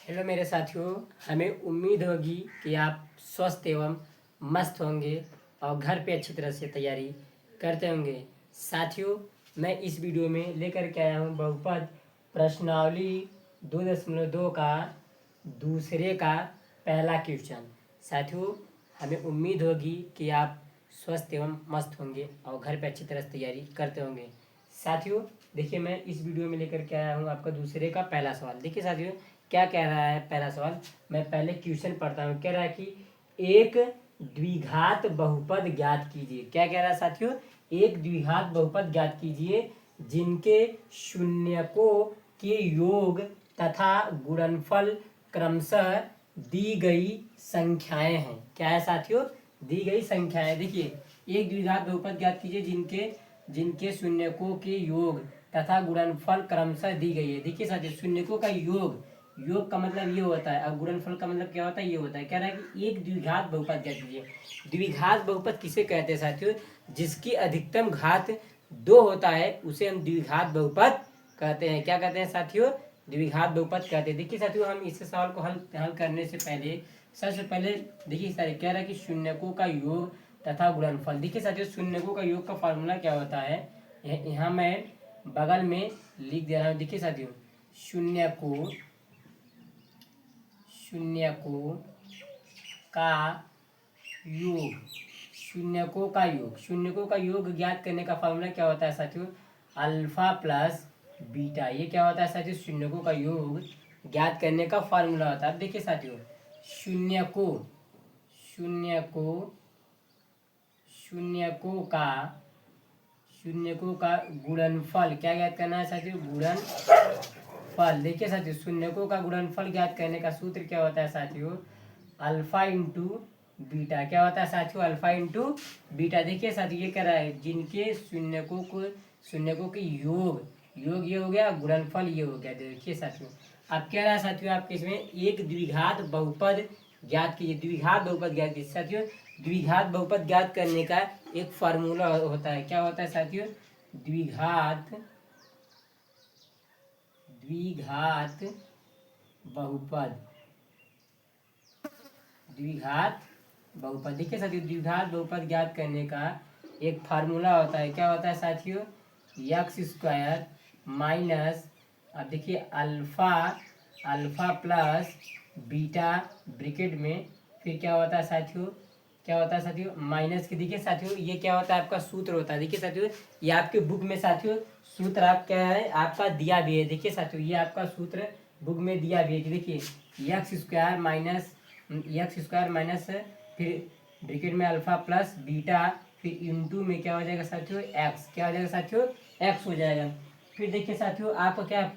Hello मेरे साथियों, हमें उम्मीद होगी कि आप स्वस्थ एवं मस्त होंगे और घर पे अच्छी तरह से तैयारी करते होंगे। साथियों, मैं इस वीडियो में लेकर के आया हूँ बहुपद प्रश्नावली 2.2 का दूसरे का पहला क्वेश्चन। साथियों, हमें उम्मीद होगी कि आप स्वस्थ एवं मस्त होंगे और घर पे अच्छी तरह से तैयारी करते होंगे। साथियों, देखिए मैं इस वीडियो में लेकर के आया हूँ आपका दूसरे का पहला सवाल। देखिए साथियों, क्या कह रहा है पहला सवाल। मैं पहले क्वेश्चन पढ़ता हूँ। कह रहा है कि एक द्विघात बहुपद ज्ञात कीजिए। क्या कह रहा है साथियों? एक द्विघात बहुपद ज्ञात कीजिए जिनके शून्यकों के योग तथा गुणनफल क्रमशः दी गई संख्याएं हैं। क्या है साथियों? दी गई संख्याएं। देखिए, एक द्विघात बहुपद ज्ञात कीजिए जिनके जिनके शून्यकों के योग तथा गुणनफल क्रमशः दी गई है। देखिए साथियों, शून्यकों का योग का मतलब ये होता है और गुणनफल का मतलब क्या होता है? ये होता है। कह रहा है कि एक द्विघात बहुपद ज्ञात कीजिए। द्विघात बहुपद किसे कहते हैं साथियों? जिसकी अधिकतम घात 2 होता है उसे हम द्विघात बहुपद कहते हैं। क्या कहते हैं साथियों? द्विघात बहुपद कहते हैं। देखिए साथियों, हम इस सवाल को हल करने से पहले सबसे पहले देखिए सारे कह रहा है कि शून्यकों का योग तथा गुणनफल। देखिए साथियों, शून्यकों का योग का फॉर्मूला क्या होता है? यहाँ मैं बगल में लिख दे रहा हूँ। देखिए साथियों, शून्यकों का योग शून्यकों का योग ज्ञात करने का फॉर्मूला क्या होता है साथियों? Alpha plus beta. ये क्या होता है साथियों? शून्यकों का योग ज्ञात करने का फॉर्मूला होता है। अब देखिए साथियों, शून्यकों शून्यकों का गुणनफल क्या ज्ञात करना है साथियों? गुणनफल। देखिए साथियों, शून्यकों का गुणनफल ज्ञात करने का सूत्र क्या होता है साथियों? Alpha into beta. क्या होता है साथियों? Alpha into beta. देखिए साथियों, ये कह रहा है जिनके शून्यकों के योग ये हो गया, गुणनफल ये हो गया। देखिए साथियों, अब कह रहा है साथियों आपके इसमें एक द्विघात बहुपद ज्ञात कीजिए। द्विघात बहुपद ज्ञात कीजिए साथियों। द्विघात बहुपद ज्ञात करने का एक फार्मूला होता है। क्या होता है साथियों? द्विघात बहुपद देखिए साथियों, द्विघात बहुपद ज्ञात करने का एक फार्मूला होता है। क्या होता है साथियों? एक्स स्क्वायर माइनस, अब देखिए अल्फा प्लस बीटा ब्रैकेट में, फिर क्या होता है साथियों? माइनस के। देखिए साथियों, ये क्या होता है? आपका सूत्र होता है। देखिए साथियों, ये आपके बुक में साथियों सूत्र आप क्या है आपका दिया भी है। देखिए साथियों, ये आपका सूत्र बुक में दिया भी है। देखिए एक्स स्क्वायर माइनस फिर ब्रैकेट में अल्फा प्लस बीटा, फिर इंटू में क्या हो जाएगा साथियों? एक्स। क्या हो जाएगा साथियों? एक्स हो जाएगा। फिर देखिए साथियों, आपका क्या है?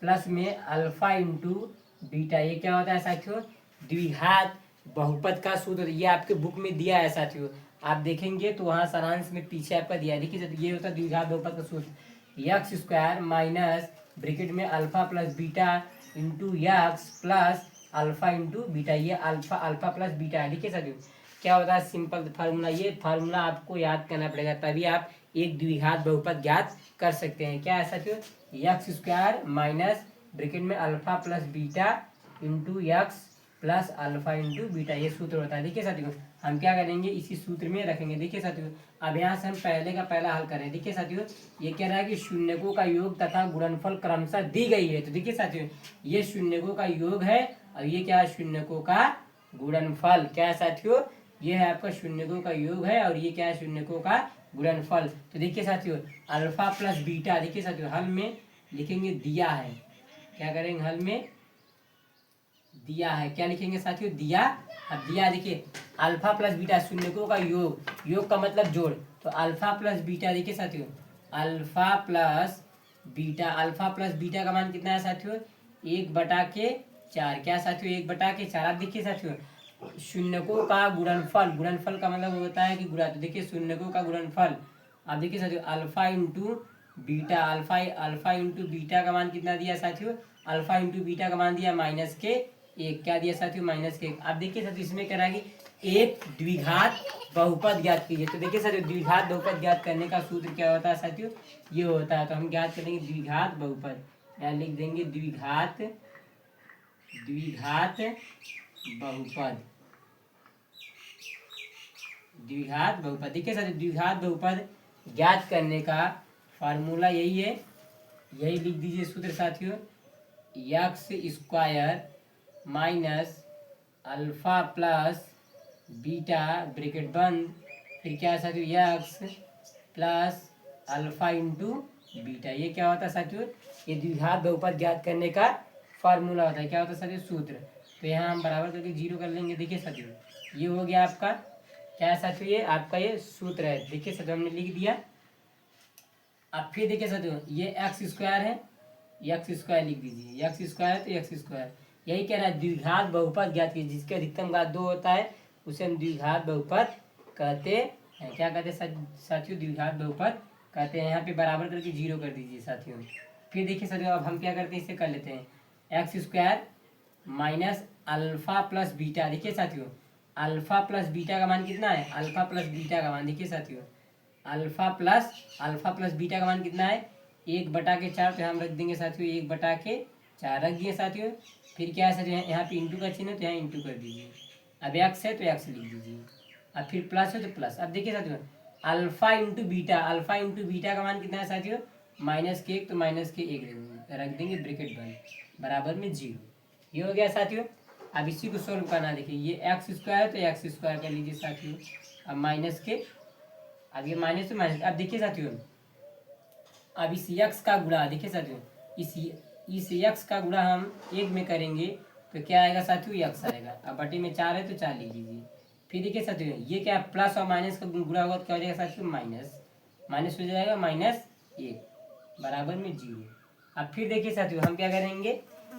प्लस में अल्फा इंटू बीटा। ये क्या होता है साथियों? द्विघात बहुपद का सूत्र। ये आपके बुक में दिया है साथियों, आप देखेंगे तो वहाँ सारांश में पीछे आपका दिया है। देखिए ये होता है द्विघात बहुपद का सूत्र। एक्स स्क्वायर माइनस ब्रैकेट में alpha plus beta into x plus alpha into beta. ये अल्फा प्लस बीटा है। देखिए साथियों, क्या होता है? Simple formula. ये फार्मूला आपको याद करना पड़ेगा, तभी आप एक द्विघात बहुपद ज्ञात कर सकते हैं। क्या है साथियों? एक्स स्क्वायर माइनस ब्रैकेट में alpha plus beta into x plus alpha into beta. ये सूत्र होता है। देखिए साथियों, हम क्या करेंगे? इसी सूत्र में रखेंगे। देखिए साथियों, अब यहाँ से हम पहले का पहला हल करें। देखिए साथियों, ये कह रहा है कि शून्यकों का योग तथा गुणनफल क्रमशः दी गई है। तो देखिए साथियों, ये शून्यकों का योग है और ये क्या है? शून्यकों का गुणनफल। क्या है साथियों? ये है आपका शून्यकों का योग है और ये क्या है? शून्यकों का गुणनफल। तो देखिए साथियों, अल्फा प्लस बीटा। देखिए साथियों, हल में लिखेंगे दिया है। क्या करेंगे? हल में दिया है। क्या लिखेंगे साथियों? दिया। अब दिया देखिए, अल्फा प्लस बीटा शून्यकों का योग का मतलब जोड़। तो अल्फा प्लस बीटा। देखिए साथियों, अल्फा प्लस बीटा का मान कितना है साथियों? 1/4। क्या साथियों? 1/4। अब देखिए साथियों, शून्यकों का गुणनफल का मतलब होता है कि गुणा। तो देखिए शून्यकों का गुणनफल। अब देखिए साथियों, अल्फा इंटू बीटा का मान कितना दिया साथियों? अल्फा इंटू बीटा का मान दिया -1। क्या दिया साथियों? -1। अब देखिए साथियों, इसमें कह रहा है कि एक द्विघात बहुपद ज्ञात कीजिए। तो देखिए साथियों, द्विघात बहुपद ज्ञात करने का सूत्र क्या होता है साथियों? ये होता है। तो हम ज्ञात करेंगे द्विघात बहुपद, या लिख देंगे द्विघात द्विघात बहुपद, द्विघात बहुपद। देखिए साथियों, द्विघात बहुपद ज्ञात करने का फार्मूला यही है, यही लिख दीजिए सूत्र साथियों, x square minus alpha plus beta bracket बंद, फिर क्या है साथियों, x plus alpha into beta. ये क्या होता है साथियों, ये द्विघात बहुपद ज्ञात करने का फार्मूला होता है। क्या होता है साथियों, सूत्र। तो यहाँ हम बराबर करके जीरो कर लेंगे। देखिए साथियों, ये हो गया आपका क्या है साथियों, ये आपका ये सूत्र है। देखिए साथियों, हमने लिख दिया। अब फिर देखिए साथियों, ये एक्स स्क्वायर है, एक्स स्क्वायर लिख दीजिए, एक्स स्क्वायर तो एक्स स्क्वायर। यही कह रहा है द्विघात बहुपद ज्ञात कीजिए, जिसके अधिकतम घात 2 होता है उसे हम द्विघात बहुपद कहते हैं। क्या कहते हैं साथियों, द्विघात बहुपद कहते हैं। यहाँ पे बराबर करके जीरो कर दीजिए साथियों। फिर देखिए साथियों, अब हम क्या करते हैं, इसे कर लेते हैं, x square minus alpha plus beta. देखिए साथियों, अल्फा प्लस बीटा का मान कितना है, अल्फा प्लस बीटा का मान देखिए साथियों, अल्फा प्लस बीटा का मान कितना है, 1/4। तो हम रख देंगे साथियों 1/4 रख दिए साथियों। फिर क्या है साथियों, यहाँ पे इंटू का चिन्ह है तो यहाँ इंटू कर दीजिए। अब एक्स है तो एक्स लिख दीजिए, अब फिर प्लस है तो प्लस। अब देखिए साथियों, alpha into beta, alpha into beta का मान कितना है साथियों, -1, तो -1 रख देंगे ब्रैकेट बंद, बराबर में 0। ये हो गया साथियों। अब इसी को सोल्व करना, देखिए ये एक्स स्क्वायर है तो एक्स स्क्वायर कर लीजिए साथियों। अब माइनस के, अब ये माइनस तो माइनस। अब देखिए साथियों, अब इस यक्स का गुणा, देखिए साथियों, इस यक्स का गुणा हम 1 में करेंगे तो क्या आएगा साथियों, यक्स आएगा। अब बटे में 4 है तो 4 लिख दीजिए। फिर देखिए साथियों, ये क्या प्लस और माइनस का गुणा होगा तो क्या हो जाएगा साथियों, माइनस, माइनस हो जाएगा -1 बराबर में 0। अब फिर देखिए साथियों, हम क्या करेंगे,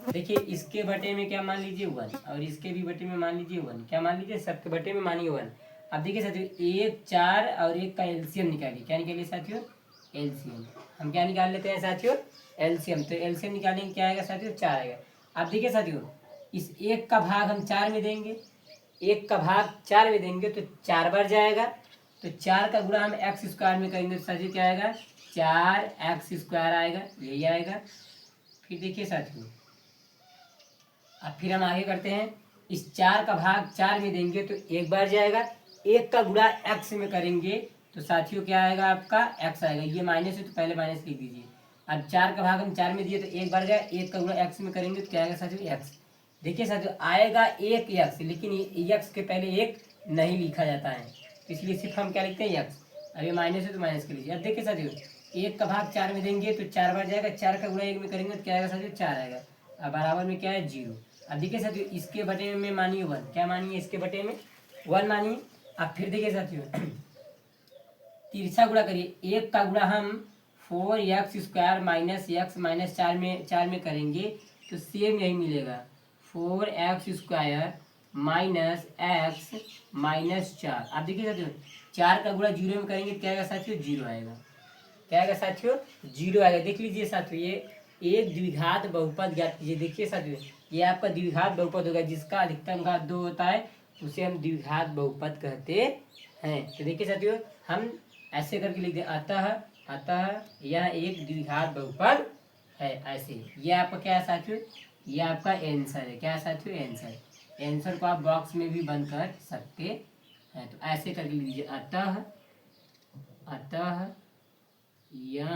देखिए इसके बटे में क्या मान लीजिए 1, और इसके भी बटे में मान लीजिए 1। क्या मान लीजिए, सबके बटे में मानिए 1। अब देखिए साथियों, 1, 4 और 1 का एलसीएम निकालिए। क्या निकालिए साथियों, एलसीएम। हम क्या निकाल लेते हैं साथियों, एलसीएम। तो एलसीएम निकालेंगे, क्या आएगा साथियों, 4 आएगा। अब देखिए साथियों, इस 1 का भाग हम 4 में देंगे, 1 का भाग 4 में देंगे तो 4 बार जाएगा। तो 4 का गुणा हम एक्स स्क्वायर में करेंगे तो साथियों क्या आएगा, 4x स्क्वायर आएगा, यही आएगा। फिर देखिए साथियों, अब फिर हम आगे करते हैं, इस 4 का भाग 4 में देंगे तो 1 बार जाएगा, 1 का गुणा x में करेंगे तो साथियों क्या आएगा, आपका x आएगा। ये माइनस है तो पहले माइनस लिख दीजिए। अब 4 का भाग हम 4 में दिए तो 1 बार गया, 1 का गुणा x में करेंगे तो क्या आएगा साथियों, x। देखिए साथियों, आएगा 1x, लेकिन x के पहले 1 नहीं लिखा जाता है, इसलिए सिर्फ हम क्या लिखते हैं, x। अब ये माइनस है तो माइनस कर लीजिए। अब देखिए साथियों, 1 का भाग 4 में देंगे तो 4 बार जाएगा, 4 का गुणा 1 में करेंगे तो क्या आएगा साथियों, 4 आएगा। अब बराबर में क्या है, 0। अब देखिए साथियों, इसके बटे में मानिए 1, क्या मानिए, इसके बटे में 1 मानिए। अब फिर देखिए साथियों, तिरछा गुणा करिए, 1 का गुणा हम 4x square minus x minus 4 में करेंगे तो सेम यही मिलेगा, 4x square minus x minus 4। अब देखिए साथियों, 4 का गुणा 0 में करेंगे तो क्या आएगा साथियों, 0 आएगा। क्या आएगा साथियों, 0 आएगा। देख लीजिए साथियों, ये एक द्विघात बहुपद ज्ञात कीजिए। देखिए साथियों, ये आपका द्विघात बहुपद होगा, जिसका अधिकतम घात 2 होता है उसे हम द्विघात बहुपद कहते हैं। तो देखिए साथियों, हम ऐसे करके लिख दें, अतः यह एक द्विघात बहुपद है। ऐसे ये आपका क्या है साथियों, ये आपका आंसर है। क्या है साथियों, आंसर। आंसर को आप बॉक्स में भी बंद कर सकते हैं। तो ऐसे करके लिख दीजिए, अतः यह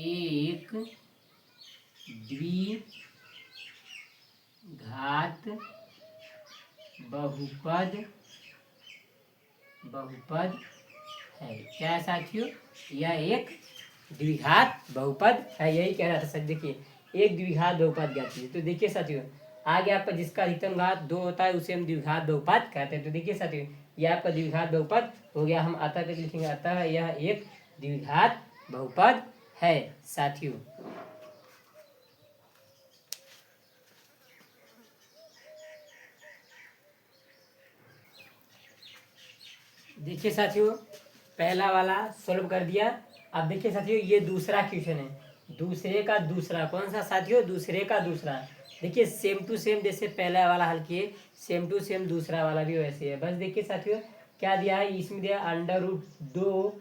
एक द्विघात बहुपद है। क्या है साथियों, यह एक द्विघात बहुपद है, यही कह रहा था सर। देखिए, एक द्विघात बहुपद ज्ञात कीजिए। तो देखिए साथियों, आगे आपका जिसका अधिकतम घात 2 होता है उसे हम द्विघात बहुपद कहते हैं। तो देखिए साथियों, यह आपका द्विघात बहुपद हो गया। हम अतः करके लिखेंगे, अतः यह एक द्विघात बहुपद है साथियों। देखिए साथियों, पहला वाला सोल्व कर दिया। अब देखिए साथियों, ये दूसरा क्वेश्चन है, दूसरे का दूसरा। कौन सा साथियों, दूसरे का दूसरा। देखिए सेम टू सेम जैसे पहला वाला हल किए, सेम टू सेम दूसरा वाला भी वैसे है। बस देखिए साथियों, क्या दिया है, इसमें दिया √2,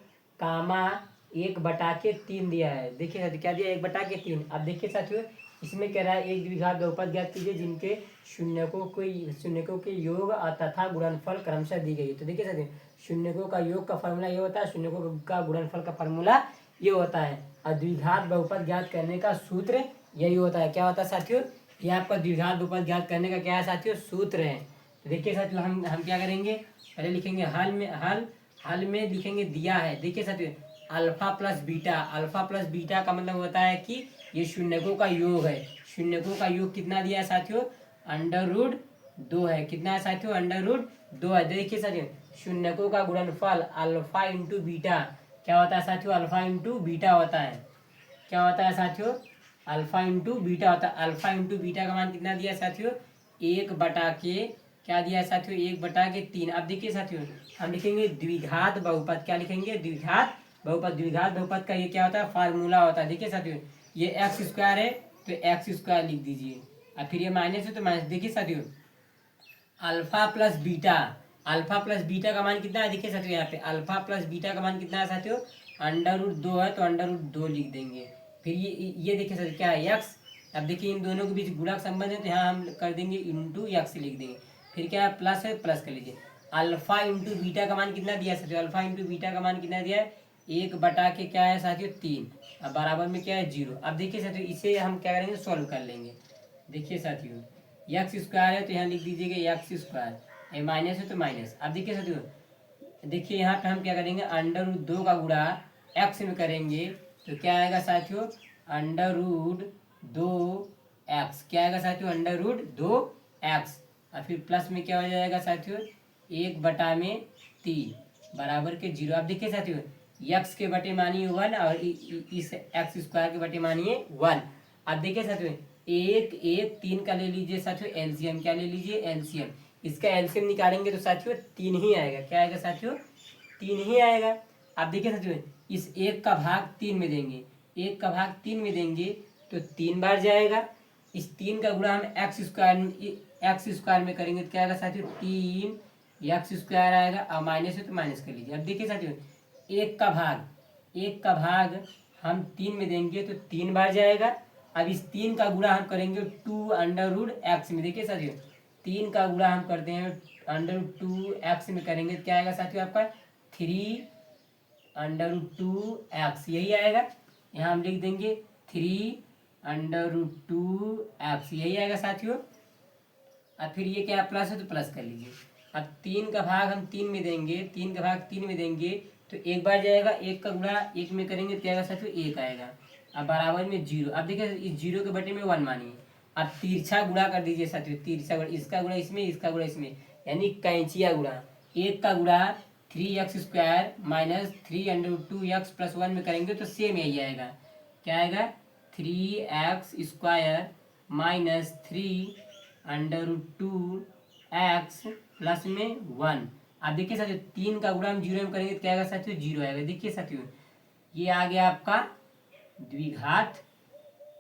एक बटा के तीन दिया है। देखिए साथियों क्या दिया, एक बटा के तीन। अब देखिए साथियों इसमें कह रहा है एक द्विघात बहुपद ज्ञात कीजिए जिनके शून्यकों के योग तथा गुणनफल क्रमशः दी गई है। तो देखिए साथियों शून्यकों का योग का फॉर्मूला ये होता है, शून्यकों का गुणनफल का फॉर्मूला ये होता है। और द्विघात बहुपद ज्ञात करने का सूत्र यही होता है। क्या होता है साथियों, ये आपका द्विघात बहुपद ज्ञात करने का क्या है साथियों, सूत्र है। तो देखिए साथियों हम क्या करेंगे, पहले लिखेंगे हल में लिखेंगे दिया है। देखिए साथियों alpha plus beta, alpha plus beta का मतलब होता है कि ये शून्यकों का योग है। शून्यकों का योग कितना दिया है साथियों, √2 है। कितना है साथियों, √2 है। देखिए साथियों शून्यकों का गुणनफल अल्फा इंटू बीटा क्या होता है साथियों, अल्फा इंटू बीटा होता है। क्या होता है साथियों, अल्फा इंटू बीटा होता है। अल्फा इंटू बीटा का मान कितना दिया है साथियों, एक बटा के क्या दिया है साथियों, एक बटा के तीन। अब देखिए साथियों हम लिखेंगे द्विघात बहुपद, क्या लिखेंगे, द्विघात बहुपद। द्विघात बहुपद का ये क्या होता है, फार्मूला होता है। देखिए साथियों ये एक्स स्क्वायर है तो एक्स स्क्वायर लिख दीजिए, और फिर ये माइनस है तो माइनस। देखिए साथियों alpha plus beta, alpha plus beta का मान कितना है, देखिए साथियों यहाँ पे अल्फा प्लस बीटा का मान कितना है साथियों, √2 है तो √2 लिख देंगे। फिर ये देखिए साथियों क्या है, एक्स। अब देखिए इन दोनों के बीच गुणक संबंध है तो यहाँ हम कर देंगे इंटू एक्स लिख देंगे। फिर क्या है, प्लस है, प्लस कर लीजिए। अल्फा इंटू बीटा का मान कितना दिया है साथियों, अल्फा इंटू बीटा का मान कितना दिया है, एक बटा के क्या है साथियों तीन। अब बराबर में क्या है, 0। अब देखिए साथियों इसे हम क्या करेंगे, सॉल्व कर लेंगे। देखिए साथियों एक्स स्क्वायर है तो यहाँ लिख दीजिएगा एक्स स्क्वायर, ये माइनस है तो माइनस। अब देखिए साथियों देखिए यहाँ पे हम क्या करेंगे, √2 का गुणा एक्स में करेंगे तो क्या आएगा साथियों, √2x। क्या आएगा साथियों, √2x। और फिर प्लस में क्या हो जाएगा साथियों, एक बटा में तीन बराबर के 0। अब देखिए साथियों एक्स के बटे मानिए 1 और इस एक्स स्क्वायर के बटे मानिए 1। अब देखिए साथियों एक एक तीन का ले लीजिए साथियों एलसीएम, क्या ले लीजिए, एलसीएम। इसका एलसीएम निकालेंगे तो साथियों 3 ही आएगा। क्या आएगा साथियों, 3 ही आएगा। अब देखिए साथियों इस एक का भाग 3 में देंगे, एक का भाग 3 में देंगे तो 3 बार जाएगा। इस 3 का गुणा हम एक्स स्क्वायर में करेंगे तो क्या आएगा साथियों, 3 एक्स स्क्वायर आएगा। और माइनस है तो माइनस कर लीजिए। अब देखिए साथियों एक का भाग हम 3 में देंगे तो 3 बार जाएगा। अब इस 3 का गुणा हम करेंगे 2√x में। देखिए साथियों 3 का गुणा हम करते हैं √2x में करेंगे तो क्या आएगा साथियों आपका 3√2x, यही आएगा। यहाँ हम लिख देंगे 3√2x, यही आएगा साथियों। अब फिर ये क्या प्लस है तो प्लस कर लीजिए। अब 3 का भाग हम 3 में देंगे, 3 का भाग 3 में देंगे तो एक बार जाएगा, एक का गुणा एक में करेंगे तो क्या आएगा साथियों, एक आएगा। अब बराबर में 0। अब देखिए इस 0 के बटे में 1 मानिए। अब तिरछा गुणा कर दीजिए साथियों, तिरछा गुणा, इसका गुणा इसमें, इसका गुणा इसमें, यानी कैंचिया गुणा। एक का गुणा 3x square minus 3√2x plus 1 में करेंगे तो सेम यही आएगा। क्या आएगा, 3x square minus 3√2x plus में 1। अब देखिए साथियों 3 का गुणा हम 0 में करेंगे तो क्या आएगा साथियों, 0 आएगा। देखिए साथियों ये आ गया आपका द्विघात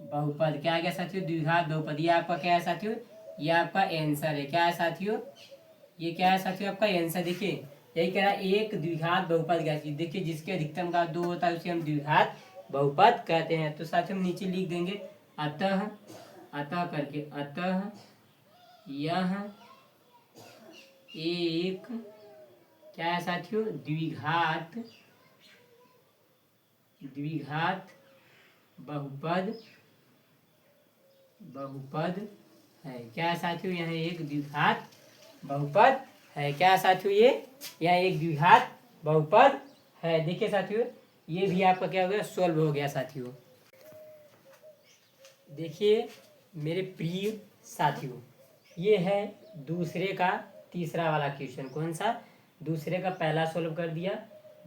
बहुपद। क्या आ गया साथियों, द्विघात बहुपद। ये आपका क्या है साथियों, ये आपका आंसर है। क्या है साथियों, ये क्या है साथियों आपका आंसर। देखिए यही कह रहा है एक द्विघात बहुपद क्या चीज। देखिए जिसके अधिकतम घात 2 होता है उसे हम द्विघात बहुपद कहते हैं। तो साथियों हम नीचे लिख देंगे अतः, अतः करके, अतः यह एक क्या है साथियों, द्विघात बहुपद है। क्या है साथियों, यह एक द्विघात बहुपद है। क्या है साथियों, यह एक द्विघात बहुपद है। देखिए साथियों ये भी आपका क्या हो गया, सॉल्व हो गया साथियों। देखिए मेरे प्रिय साथियों ये है दूसरे का तीसरा वाला क्वेश्चन। कौन सा, दूसरे का पहला सॉल्व कर दिया,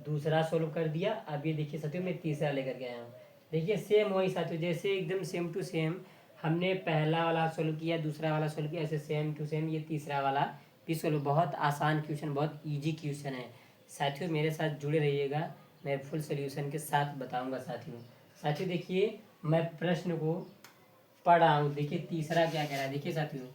दूसरा सॉल्व कर दिया। अब ये देखिए साथियों मैं तीसरा लेकर के आया हूँ। देखिए सेम वही साथियों, जैसे एकदम सेम टू सेम हमने पहला वाला सॉल्व किया, दूसरा वाला सॉल्व किया, ऐसे सेम टू सेम ये तीसरा वाला भी सॉल्व। बहुत आसान क्वेश्चन, बहुत इजी क्वेश्चन है साथियों। मेरे साथ जुड़े रहिएगा, मैं फुल सोल्यूशन के साथ बताऊंगा साथियों। साथियों देखिए मैं प्रश्न को पढ़ रहा हूँ। देखिए तीसरा क्या कह रहा है। देखिए साथियों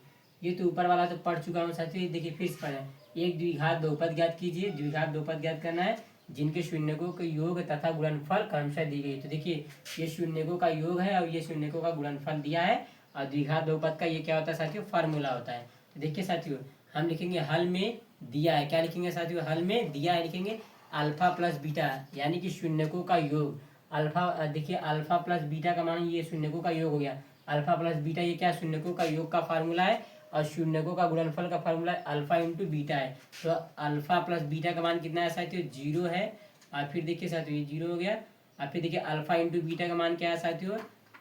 ये तो ऊपर वाला तो पढ़ चुका हूँ साथियों। देखिए फिर से पढ़े, एक द्विघात बहुपद ज्ञात कीजिए। द्विघात बहुपद ज्ञात करना है जिनके शून्यकों के योग तथा गुणनफल क्रमशः दी गई। तो देखिए ये शून्यकों का योग है और ये शून्यकों का गुणनफल दिया है, और द्विघात बहुपद का ये क्या होता है साथियों, फार्मूला होता है। तो देखिए साथियों हम लिखेंगे हल में दिया है, क्या लिखेंगे साथियों, हल में दिया है लिखेंगे अल्फा प्लस बीटा, यानी कि शून्यकों का योग। अल्फा देखिए अल्फा प्लस बीटा का मान ये शून्यकों का योग हो गया, अल्फा प्लस बीटा ये क्या शून्यकों का योग का फार्मूला है, और शून्यकों का गुणनफल का फार्मूला अल्फा इंटू बीटा है। तो अल्फा प्लस बीटा का मान कितना है साथियों, 0 है। और फिर देखिए साथियों ये 0 हो गया, और फिर देखिए अल्फा इंटू बीटा का मान क्या है साथियों,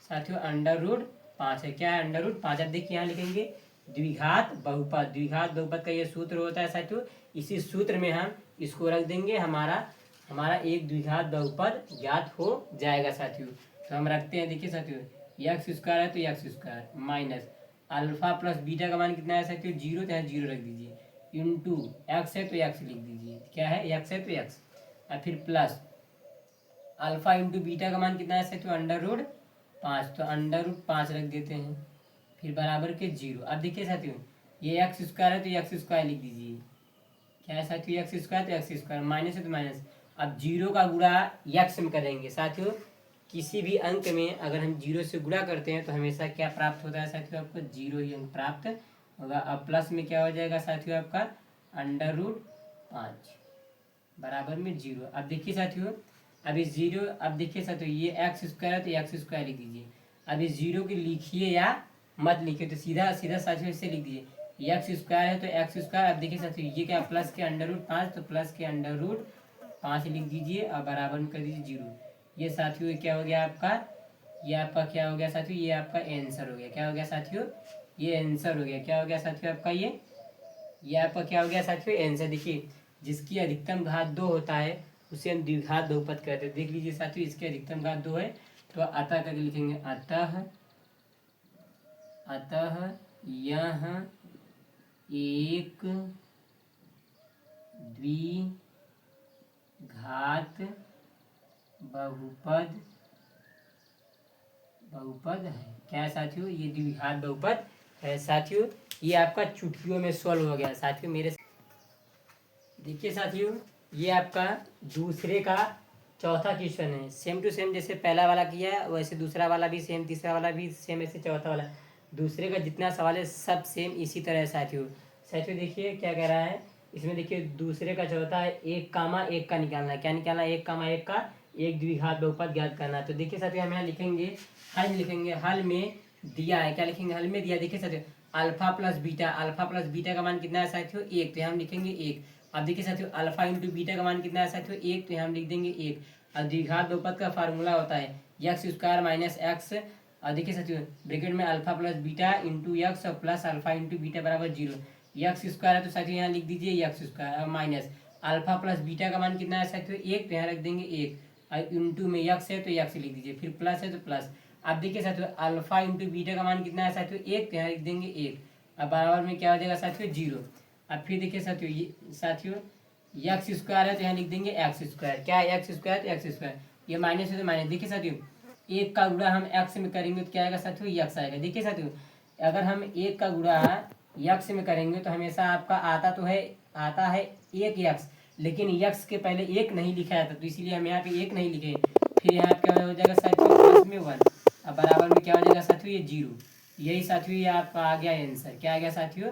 साथियों अंडर रूट 5 है। क्या है, अंडर रूट 5। अब देखिए यहाँ लिखेंगे द्विघात बहुपद, द्विघात बहुपद का ये सूत्र होता है साथियों, इसी सूत्र में हम इसको रख देंगे, हमारा एक द्विघात बहुपद ज्ञात हो जाएगा साथियों। तो हम रखते हैं, देखिए साथियों एक्स स्क्वायर है तो x square minus alpha plus beta का मान कितना है साथियों, 0, तो यहाँ 0 रख दीजिए, इंटू एक्स है तो एक्स लिख दीजिए, क्या है एक्स है तो एक्स, और फिर प्लस अल्फा इंटू बीटा का मान कितना है साथियों, अंडर रूट 5, तो अंडर रूट 5 रख देते हैं, फिर बराबर के 0। अब देखिए साथियों ये एक्स स्क्वायर है तो एक्स स्क्वायर लिख दीजिए, क्या है साथियों एक्स स्क्वायर तो एक्स स्क्वायर, माइनस है तो माइनस। अब 0 का गुणा एक्स में करेंगे साथियों, किसी भी अंक में अगर हम 0 से गुणा करते हैं तो हमेशा क्या प्राप्त होता है साथियों, आपको 0 ही अंक प्राप्त होगा। अब प्लस में क्या हो जाएगा साथियों आपका अंडर रूट 5 बराबर में 0। अब देखिए साथियों अब इस 0, अब देखिए साथियों ये एक्स स्क्वायर है तो एक्स स्क्वायर लिख दीजिए। अब इस 0 को लिखिए या मत लिखिए, तो सीधा सीधा साथियों इससे लिख दीजिए एक्स स्क्वायर है तो एक्स स्क्वायर। अब देखिए साथियों ये क्या प्लस के अंडर रूट 5, तो प्लस के अंडर रूट 5 लिख दीजिए और बराबर में कर दीजिए 0। ये साथियों क्या हो गया आपका, ये आपका क्या हो गया साथियों, ये आपका आंसर हो गया। क्या हो गया साथियों, ये आंसर हो गया। क्या हो गया साथियों आपका ये आपका क्या हो गया साथियों, आंसर। देखिए जिसकी अधिकतम घात 2 होता है उसे हम द्विघात बहुपद कहते हैं। देख लीजिए साथियों इसकी अधिकतम घात 2 है, तो अतः करके लिखेंगे अतः यह एक द्विघात बहुपद है। क्या है साथियों, ये द्विघात बहुपद है साथियों। ये आपका चुटकियों में सॉल्व हो गया साथियों मेरे। देखिए साथियों ये आपका दूसरे का चौथा क्वेश्चन है, सेम टू सेम जैसे पहला वाला किया है वैसे दूसरा वाला भी सेम, तीसरा वाला भी सेम, ऐसे चौथा वाला। दूसरे का जितना सवाल है सब सेम इसी तरह है साथियों। देखिए क्या कह रहा है इसमें, देखिए दूसरे का चौथा है 1, 1 का निकालना है। क्या निकालना है, 1, 1 का एक द्विघात बहुपद ज्ञात करना है। तो देखिए साथियों हम यहाँ लिखेंगे हल में दिया है। क्या लिखेंगे, हल में दिया। देखिए साथियों अल्फा प्लस बीटा का मान कितना है साथियों, 1, तो हम लिखेंगे 1। अब देखिए साथियों अल्फा इंटू बीटा का मान कितना है साथियों, 1, तो हम लिख देंगे 1। और द्विघात बहुपद का फार्मूला होता है एक्स स्क्वायर माइनस एक्स, और देखिए साथियों ब्रैकेट में alpha plus beta into x और प्लस अल्फा इंटू बीटा बराबर 0। एक्स स्क्वायर है तो साथियों यहाँ लिख दीजिए एक्स स्क्वायर, और माइनस अल्फा प्लस बीटा का मान कितना है साथियों 1, तो यहाँ रख देंगे 1, और इंटू में एक्स है तो एक्स लिख दीजिए, फिर प्लस है तो प्लस। अब देखिए साथियों अल्फा इंटू बीटा का मान कितना है साथियों 1, तो यहाँ लिख देंगे 1, अब बराबर में क्या हो जाएगा साथियों 0। अब फिर देखिए साथियों एक्स स्क्वायर है तो यहाँ लिख देंगे एक्स स्क्वायर। क्या है एक्स स्क्वायर तो एक्स स्क्वायर, ये माइनस है तो माइनस। देखिए साथियों 1 का गुणा हम एक्स में करेंगे तो क्या आएगा साथियों, एक्स आएगा। देखिए साथियों अगर हम 1 का गुणा एक्स में करेंगे तो हमेशा आपका आता है 1 एक्स, लेकिन एक्स के पहले 1 नहीं लिखा जाता, तो इसीलिए हम यहाँ पे 1 नहीं लिखे। फिर यहाँ क्या हो जाएगा साथियों प्लस में 1, अब बराबर में क्या हो जाएगा साथियों ये 0। यही साथियों ये आपका आ गया आंसर। क्या आ गया साथियों,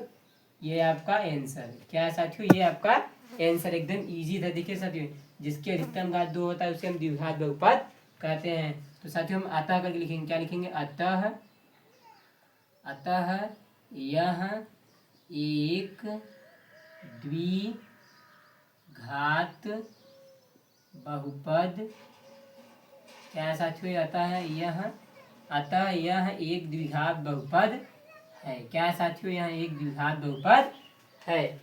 ये आपका आंसर। क्या है साथियों, ये आपका आंसर एकदम इजी था। देखिए साथियों जिसकी अधिकतम घात 2 होता है उसे हम द्विघात बहुपद कहते हैं। तो साथियों हम अतः करके लिखेंगे, क्या लिखेंगे अतः यह एक द्विघात बहुपद। क्या है साथियों, अतः यह एक द्विघात बहुपद है। क्या है साथियों, यह एक द्विघात बहुपद है।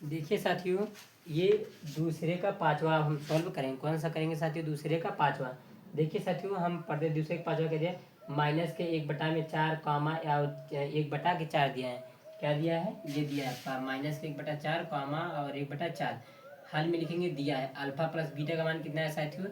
देखिए साथियों ये दूसरे का पांचवा हम सॉल्व करेंगे। कौन सा करेंगे साथियों, दूसरे का पांचवा। देखिए साथियों हम पढ़ते दूसरे का पांचवा कह दिया माइनस के 1/4 कॉमा या 1/4 दिया है। क्या दिया है, ये दिया है आपका माइनस के 1/4 कॉमा और 1/4। हल में लिखेंगे दिया है अल्फा प्लस बीटा का मान कितना है साथियों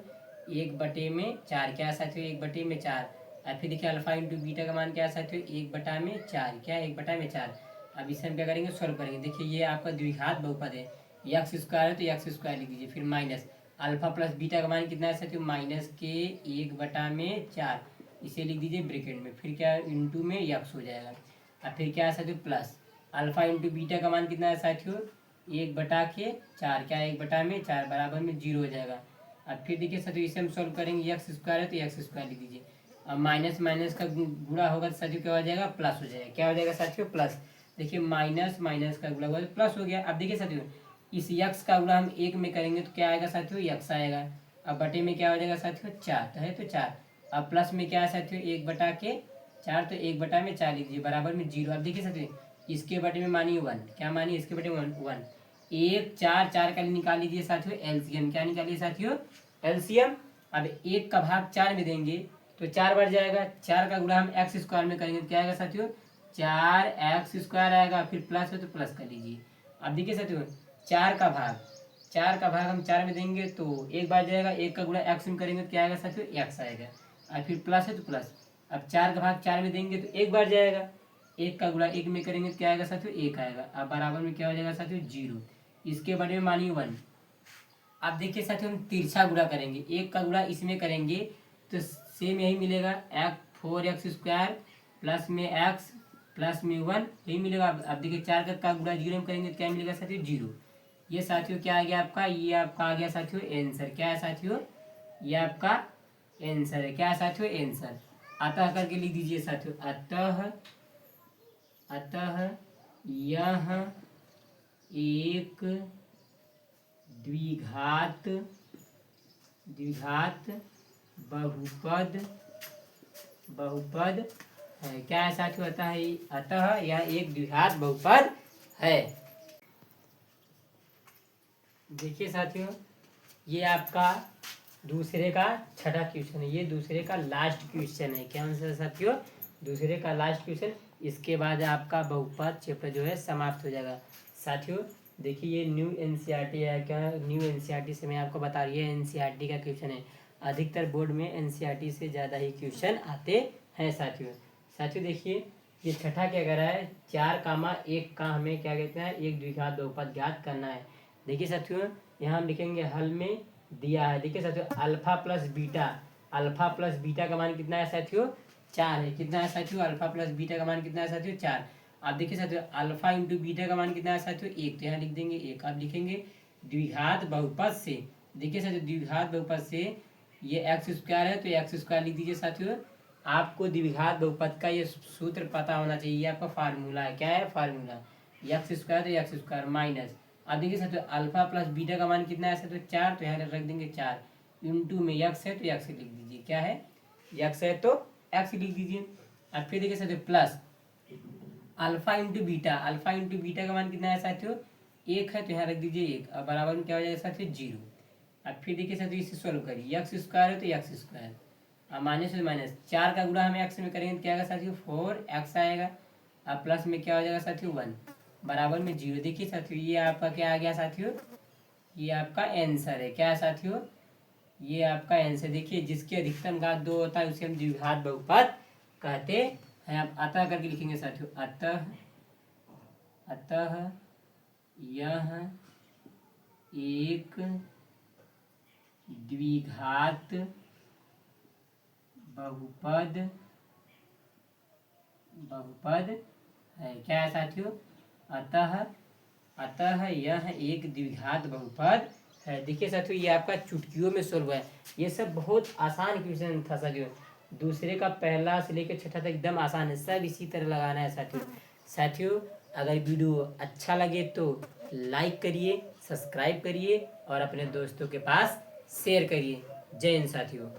1/4। क्या है साथियों 1/4। और फिर देखिए अल्फा इंटू बीटा का मान क्या है साथियों 1/4। क्या है 1/4। अब इसे हम क्या करेंगे, सॉल्व करेंगे। देखिए ये आपका द्विघात बहुपद है, एक्स स्क्वायर है तो एक्स स्क्वायर लिख दीजिए, फिर माइनस अल्फा प्लस बीटा का मान कितना है साथियों, माइनस के 1/4, इसे लिख दीजिए ब्रैकेट में, फिर क्या इंटू में एक्स हो जाएगा। अब फिर क्या है साथियों प्लस अल्फा इंटू बीटा का मान कितना है साथियों, 1/4, क्या 1/4 बराबर में 0 हो जाएगा। अब फिर देखिए साथियों इसे हम सॉल्व करेंगे, एक्स स्क्वायर है तो एक्स स्क्वायर लिख दीजिए। अब माइनस माइनस का गुणा होगा तो साथियों क्या हो जाएगा, प्लस हो जाएगा। क्या हो जाएगा साथियों, प्लस। देखिए माइनस माइनस का गुणा हुआ तो प्लस हो गया। अब देखिए साथियों इस यक्स का गुणा हम 1 में करेंगे तो क्या आएगा साथियों, यक्स आएगा। अब बटे में क्या हो जाएगा साथियों, 4 तो है तो 4। अब प्लस में क्या है साथियों, 1/4 तो 1/4 लीजिए बराबर में 0। अब देखिए साथियों इसके बटे में मानिए 1, क्या मानिए इसके बटे 1, 1 4 4 का निकाल लीजिए साथियों एलसीएम। क्या निकालिए साथियों, एलसीएम। अब 1 का भाग 4 में देंगे तो 4 बढ़ जाएगा, 4 का गुणा हम एक्स स्क्वायर में करेंगे तो क्या आएगा साथियों, 4x² आएगा, फिर प्लस है तो प्लस कर लीजिए। अब देखिए साथियों 4 का भाग हम 4 में देंगे तो 1 बढ़ जाएगा, 1 का गुणा एक्स में करेंगे तो क्या आएगा साथियों, एक्स आएगा, और फिर प्लस है तो प्लस। अब 4 का भाग 4 में देंगे तो 1 बढ़ जाएगा, 1 का गुणा 1 में करेंगे तो क्या आएगा साथियों, 1 आएगा। अब बराबर में क्या हो जाएगा साथियों, 0। इसके बटे में मानिए 1। अब देखिए साथियों हम तिरछा गुणा करेंगे, 1 का गुणा इसमें करेंगे तो सेम यही मिलेगा, 4x² प्लस में x प्लस में 1 यही मिलेगा। अब देखिए 4 का गुणा 0 में करेंगे तो क्या मिलेगा साथियों, 0। ये साथियों क्या आ गया आपका, ये आपका आ गया साथियों आंसर। क्या है साथियों, ये आपका आंसर है। क्या है साथियों, आंसर। अतः करके लिख दीजिए साथियों, अतः यह एक द्विघात बहुपद है। क्या है साथियों, अतः यह एक द्विघात बहुपद है। देखिए साथियों ये आपका दूसरे का छठा क्वेश्चन है, ये दूसरे का लास्ट क्वेश्चन है। क्या आंसर साथियों, दूसरे का लास्ट क्वेश्चन। इसके बाद आपका बहुपद चैप्टर जो है समाप्त हो जाएगा। साथियों देखिए ये न्यू एनसीईआरटी है, क्या न्यू एनसीईआरटी से मैं आपको बता रही है, एनसीईआरटी का क्वेश्चन है। अधिकतर बोर्ड में एनसीईआरटी से ज़्यादा ही क्वेश्चन आते हैं साथियों देखिए ये छठा क्या कह रहा है, 4, 1 का हमें क्या कहते हैं, एक द्विघात बहुपद ज्ञात करना है। देखिए साथियों यहाँ हम लिखेंगे हल में दिया है। देखिए साथियों अल्फा प्लस बीटा का मान कितना है साथियों, 4 है। कितना है साथियों, अल्फा प्लस बीटा का मान कितना है साथियों, 4। अब देखिए साथियों अल्फा इंटू बीटा का मान कितना है साथियों, 1, तो यहाँ लिख देंगे 1। अब लिखेंगे द्विघात बहुपद से, देखिए साथियों द्विघात बहुपद से ये x² है तो x² लिख दीजिए साथियों। आपको द्विघात बहुपद का ये सूत्र पता होना चाहिए, ये आपका फार्मूला है। क्या है, फार्मूला। x² तो x² माइनस, अब देखिए साथियों अल्फा प्लस बीटा का मान कितना है साथियों, 4, तो यहाँ रख देंगे 4 इंटू में x है तो x लिख दीजिए। क्या है, x है तो x लिख दीजिए। अब फिर देखिए साथियों प्लस अल्फा इंटू बीटा का मान कितना है साथियों, 1 है तो यहाँ रख दीजिए 1, अब बराबर में क्या हो जाएगा साथियों, 0। अब फिर देखिए साथियों इसे सोल्व करिए, x² है तो x², अब माइनस से माइनस 4 का गुणा हमें x में करेंगे तो क्या आएगा साथियों, 4x आएगा। अब प्लस में क्या हो जाएगा साथियों 1 बराबर में 0। देखिए साथियों ये आपका क्या आ गया साथियों, ये आपका आंसर है। क्या है साथियों, ये आपका आंसर। देखिए जिसकी अधिकतम घात 2 होता है उसे हम द्विघात बहुपद कहते हैं। आप अतः करके लिखेंगे साथियों, अतः यह एक द्विघात बहुपद है। क्या है साथियों, अतः यह एक द्विघात बहुपद है। देखिए साथियों ये आपका चुटकियों में सोल्व है। ये सब बहुत आसान क्वेश्चन था साथियों, दूसरे का पहला से लेकर छठा तक एकदम आसान है, सब इसी तरह लगाना है साथियों अगर वीडियो अच्छा लगे तो लाइक करिए, सब्सक्राइब करिए और अपने दोस्तों के पास शेयर करिए। जय हिंद साथियों।